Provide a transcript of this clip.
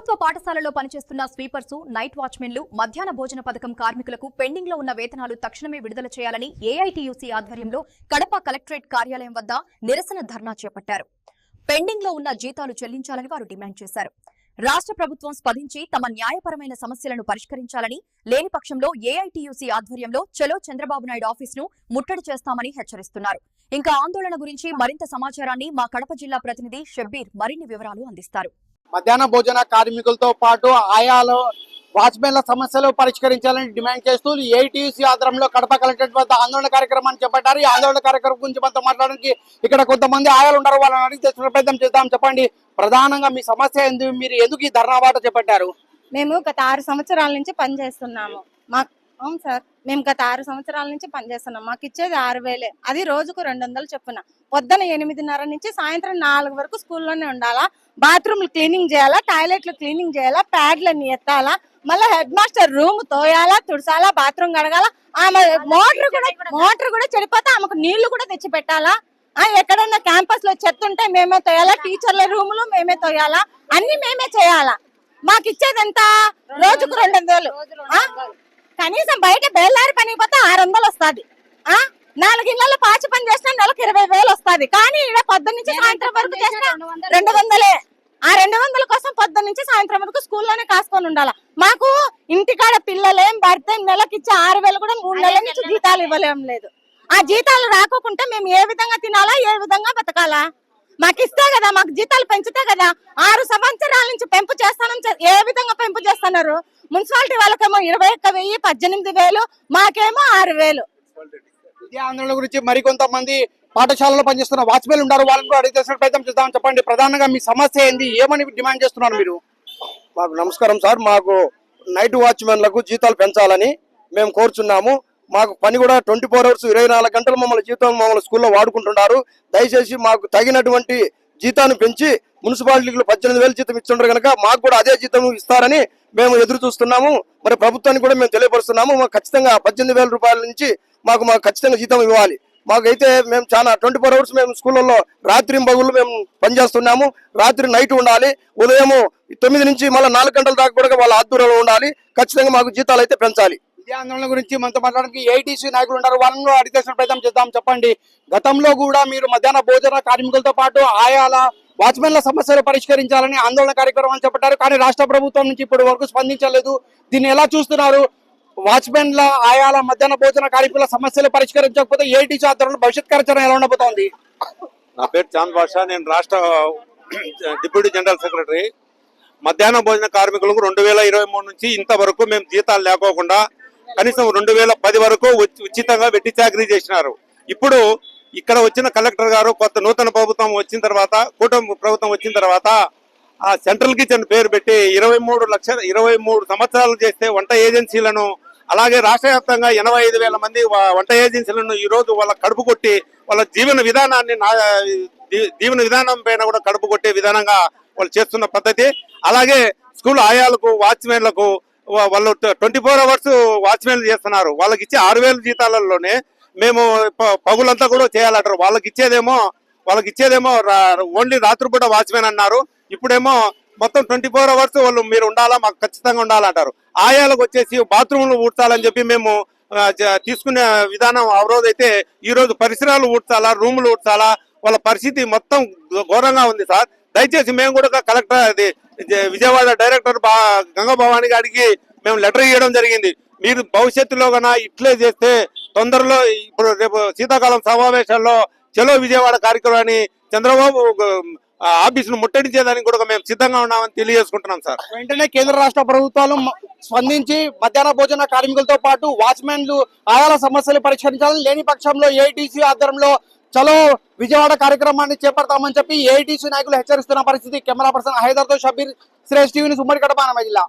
ప్రభుత్వ పాఠశాలలో పనిచేస్తున్న స్వీపర్స్, నైట్ వాచ్మెన్లు, మధ్యాహ్న భోజన పథకం కార్మికులకు పెండింగ్ లో ఉన్న వేతనాలు తక్షణమే విడుదల చేయాలని ఏఐటీయూసీ ఆధ్వర్యంలో కడప కలెక్టరేట్ కార్యాలయం వద్ద నిరసన ధర్నా చేపట్టారు. పెండింగ్ లో ఉన్న జీతాలు చెల్లించాలని వారు డిమాండ్ చేశారు. రాష్ట్ర ప్రభుత్వం స్పందించి తమ న్యాయపరమైన సమస్యలను పరిష్కరించాలని, లేని పక్షంలో ఏఐటీయూసీ ఆధ్వర్యంలో చలో చంద్రబాబు నాయుడు ఆఫీసును ముట్టడి చేస్తామని హెచ్చరిస్తున్నారు. ఇంకా ఆందోళన గురించి మరింత సమాచారాన్ని మా కడప జిల్లా ప్రతినిధి షబ్బీర్ మరిన్ని వివరాలు అందిస్తారు. మధ్యాహ్న భోజన కార్మికులతో పాటు ఆయాలో వాచ్మెన్ల సమస్యలు పరిష్కరించాలని డిమాండ్ చేస్తూ ఏఐటీయూసీ ఆధ్వర్యంలో కడప కలెక్టరేట్ వద్ద ఆందోళన కార్యక్రమాన్ని చేపట్టారు. ఈ ఆందోళన కార్యక్రమం గురించి మనతో మాట్లాడడానికి ఇక్కడ కొంతమంది ఆయాలు ఉన్నారు. వాళ్ళని అడిగి తెలుసుకునే ప్రయత్నం చేద్దాం. చెప్పండి, ప్రధానంగా మీ సమస్య ఏంది? మీరు ఎందుకు ఈ ధర్నా బాట చేపట్టారు? మేము గత 6 సంవత్సరాల నుంచి పనిచేస్తున్నాము. అవును సార్, మేము గత 6 సంవత్సరాల నుంచి పనిచేస్తున్నాం. మాకు ఇచ్చేది 6,000. అది రోజుకు 200 చొప్పున. పొద్దున 8:30 నుంచి సాయంత్రం 4 వరకు స్కూల్లోనే ఉండాలా. బాత్రూమ్లు క్లీనింగ్ చేయాలా, టాయిలెట్లు క్లీనింగ్ చేయాలా, ప్యాడ్లన్నీ ఎత్తాలా, మళ్ళీ హెడ్ మాస్టర్ రూమ్ తోయాలా, తుడసాలా, బాత్రూమ్ కడగాల. ఆమె మోటార్ కూడా చెడిపోతే ఆమెకు నీళ్లు కూడా తెచ్చి పెట్టాలా. ఎక్కడన్నా క్యాంపస్ లో చెత్త ఉంటే మేమే తోయాలా, టీచర్ల రూములు మేమే తోయాలా, అన్ని మేమే చేయాలా. మాకు ఇచ్చేది ఎంత? రోజుకు 200. కనీసం బయట బేల్లారి పని పోతే 600 వస్తుంది. 4 ఇళ్లలో పాచి పని చేసినా నెలకు 20,000 వస్తుంది. కానీ ఇక్కడ పొద్దున్న నుంచి సాయంత్రం వరకు చేసినా 200. ఆ 200 కోసం పొద్దున్న నుంచి సాయంత్రం వరకు స్కూల్లోనే కాసుకొని ఉండాలా. మాకు ఇంటికాడ పిల్లలేం భర్త నెలకి ఇచ్చే 6,000 కూడా 3 నెలల నుంచి జీతాలు ఇవ్వలేం లేదు. ఆ జీతాలు రాకుంటే మేము ఏ విధంగా తినాలా, ఏ విధంగా బతకాలా? మాకు ఇస్తే కదా, మాకు జీతాలు పెంచితే కదా. 6 సంవత్సరాల నుంచి పెంపు చేస్తానని ఏ విధంగా పెంపు చేస్తున్నారు? మున్సిపాలిటీ వాళ్ళకేమో 21,000, 18,000, మాకేమో 6,000. ఇదే ఆందోళన గురించి మరికొంతమంది పాఠశాలలో పనిచేస్తున్న వాచ్మెన్ ఉన్నారు. వాళ్ళని కూడా అడిగి తెలుసుకునే ప్రయత్నం చేద్దాం. చెప్పండి, ప్రధానంగా మీ సమస్య ఏంది? ఏమని డిమాండ్ చేస్తున్నారు మీరు? మాకు నమస్కారం సార్. మాకు నైట్ వాచ్మెన్లకు జీతాలు పెంచాలని మేము కోరుచున్నాము. మాకు పని కూడా 24 అవర్స్ 24 గంటలు మమ్మల్ని స్కూల్లో వాడుకుంటున్నారు. దయచేసి మాకు తగినటువంటి జీతాన్ని పెంచి మున్సిపాలిటీలు 18,000 జీతం ఇస్తుంటారు కనుక మాకు కూడా అదే జీతం ఇస్తారని మేము ఎదురు చూస్తున్నాము. మరి ప్రభుత్వానికి కూడా మేము తెలియపరుస్తున్నాము. మాకు ఖచ్చితంగా 18,000 రూపాయల నుంచి మాకు ఖచ్చితంగా జీతం ఇవ్వాలి. మాకైతే మేము చాలా 24 అవర్స్ మేము స్కూళ్ళల్లో రాత్రి పగుళ్ళు మేము పనిచేస్తున్నాము. రాత్రి నైట్ ఉండాలి. ఉదయం 9 నుంచి మళ్ళీ 4 గంటల దాకా కూడా వాళ్ళ ఆధ్వర్యంలో ఉండాలి. ఖచ్చితంగా మాకు జీతాలు అయితే పెంచాలి. ఇదే ఆందోళన గురించి మనతో మాట్లాడడానికి ఏఐటీసీ నాయకులు ఉన్నారు. వాళ్ళని అడిగి తెలుసుకునే ప్రయత్నం చేద్దాం. చెప్పండి, గతంలో కూడా మీరు మధ్యాహ్న భోజన కార్మికులతో పాటు ఆయాల వాచ్మెన్ల సమస్యలు పరిష్కరించాలని ఆందోళన కార్యక్రమాలు చేపట్టారు. కానీ రాష్ట్ర ప్రభుత్వం నుంచి ఇప్పటి వరకు స్పందించలేదు. దీన్ని ఎలా చూస్తున్నారు? వాచ్మెన్ల ఆయాల మధ్యాహ్న భోజన కార్మికుల సమస్యలు పరిష్కరించకపోతే ఏఐటీసీ ఆధ్వర్యంలో భవిష్యత్ కార్యాచరణ ఎలా ఉండబోతోంది? నా పేరు చాంద్ బాషా. నేను రాష్ట్ర డిప్యూటీ జనరల్ సెక్రటరీ. మధ్యాహ్న భోజన కార్మికులకు 2023 నుంచి ఇంతవరకు మేము జీతాలు లేకోకుండా కనీసం 2010 వరకు ఉచితంగా వెట్టి చాకరీ చేసినారు. ఇప్పుడు ఇక్కడ వచ్చిన కలెక్టర్ గారు కొత్త నూతన ప్రభుత్వం వచ్చిన తర్వాత, కూటమి ప్రభుత్వం వచ్చిన తర్వాత ఆ సెంట్రల్ కిచెన్ పేరు పెట్టి 23 సంవత్సరాలు చేస్తే వంట ఏజెన్సీలను, అలాగే రాష్ట్ర వ్యాప్తంగా 85,000 మంది వంట ఏజెన్సీలను ఈ రోజు వాళ్ళ కడుపు కొట్టి వాళ్ళ జీవన విధానం పైన కూడా కడుపు కొట్టే విధానంగా వాళ్ళు చేస్తున్న పద్ధతి. అలాగే స్కూల్ ఆయాలకు, వాచ్మెన్లకు వాళ్ళు 24 అవర్స్ వాచ్మెన్లు చేస్తున్నారు. వాళ్ళకి ఇచ్చే 6,000 జీతాలలోనే మేము పగులంతా కూడా చేయాలంటారు. వాళ్ళకి ఇచ్చేదేమో ఓన్లీ రాత్రిపూట వాచ్మెన్ అన్నారు. ఇప్పుడేమో మొత్తం 24 అవర్స్ వాళ్ళు మీరు ఉండాలా, మాకు ఖచ్చితంగా ఉండాలంటారు. ఆయాలకు వచ్చేసి బాత్రూమ్లు ఊడ్చాలని చెప్పి మేము తీసుకునే విధానం ఆ రోజు అయితే, ఈ రోజు పరిసరాలు ఊడ్చాలా, రూములు ఊడ్చాలా, వాళ్ళ పరిస్థితి మొత్తం ఘోరంగా ఉంది సార్. దయచేసి మేము కూడా కలెక్టర్ విజయవాడ డైరెక్టర్ గంగా భవాని గారికి మేము లెటర్ ఇవ్వడం జరిగింది. మీరు భవిష్యత్తులో కన్నా ఇట్లే చేస్తే తొందరలో ఇప్పుడు రేపు శీతాకాలం సమావేశాల్లో చలో విజయవాడ కార్యక్రమాన్ని చంద్రబాబు ఆఫీసును ముట్టడించేదానికి కూడా మేము సిద్ధంగా ఉన్నామని తెలియజేసుకుంటున్నాం సార్. వెంటనే కేంద్ర రాష్ట్ర ప్రభుత్వాలు స్పందించి మధ్యాహ్న భోజన కార్మికులతో పాటు వాచ్మెన్లు ఆయాల సమస్యలు పరిష్కరించాలని, లేని పక్షంలో ఏఐటీసీ ఆధ్వర్యంలో చలో విజయవాడ కార్యక్రమాన్ని చేపడతామని చెప్పి ఏఐటీసీ నాయకులు హెచ్చరిస్తున్న పరిస్థితి. కెమెరా పర్సన్ హైదర్తో షబ్బీర్, శ్రేష్ టీవీ న్యూస్, ఉమ్మడి కడప జిల్లా.